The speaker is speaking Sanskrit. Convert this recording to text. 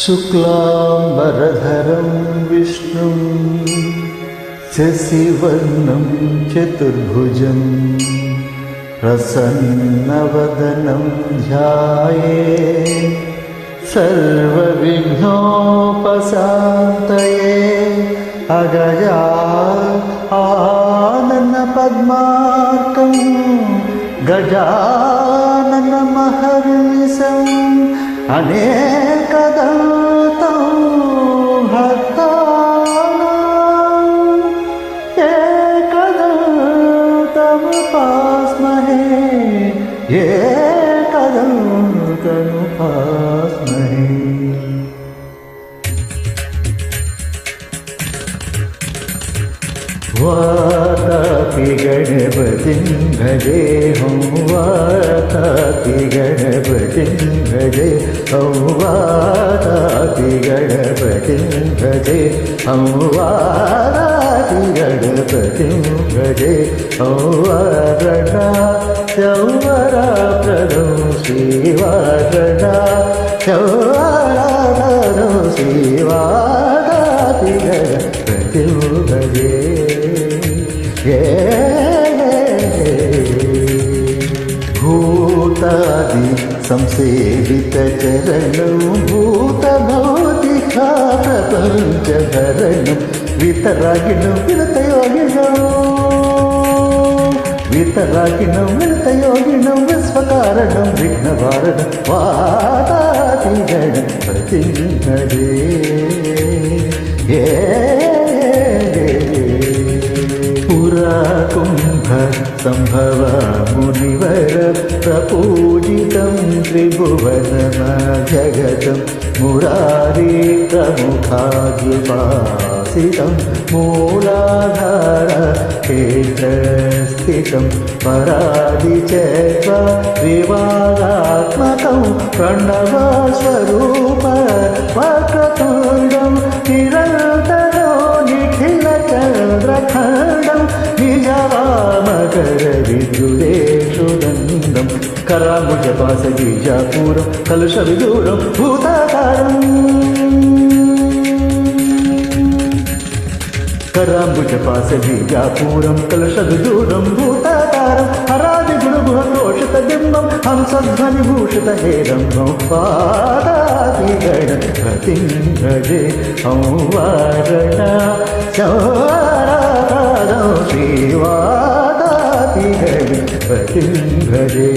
शुक्लाम्बरधरं विष्णुं शशिवर्णं चतुर्भुजं प्रसन्नवदनं ध्यायेत् सर्वविघ्नोपशान्तये अगजा आननपद्मार्कं गजाननमहर्निशम् अनेकदन्तं भक्तानां एकदन्तमुपास्महे एकदन्तमुपास्महे। वातापि गणपतिं भजेऽहं वातापि गणपतिं भजे वातापि गणपतिं भजे वातापि गणपतिं भजे वरदा चौवरप्रदं श्रीवरदा चौवरप्रदं श्रीवातापि गणपतिं भजे। भूतादि संसेवितचरणं भूतभौतिका प्रपञ्चधरणं वितरागिणं वितयोगिनं विश्वकारणं विघ्नवारणं वातापि गणपतिं भजे। पुराकुम्भ सम्भव मुनिवर प्रपूजितं त्रिभुवनमजगतं मुरारी प्रमुखाद्युपासितं मूलाधार क्षेत्रस्थितं परादिचैव विवादात्मकं प्रणवस्वरूप वक्रतुण्डं निरन्तरो निखिलचन्द्रखण्डं निजवामकरविद्युदेशुदण्डं कराम्बुजपाशबीजापूरं कलशविदूरं भूताकारम् कराम्बुजपाशबीजापूरं कलशविदूरं भूताकारं हरादिगुणगुणक्रोशितबिम्बं हंसध्वनिभूषितहेरम्बं वातापि गणपतिं भजे वारणा चौवरप्रदं श्रीवातापि गणपतिं भजे।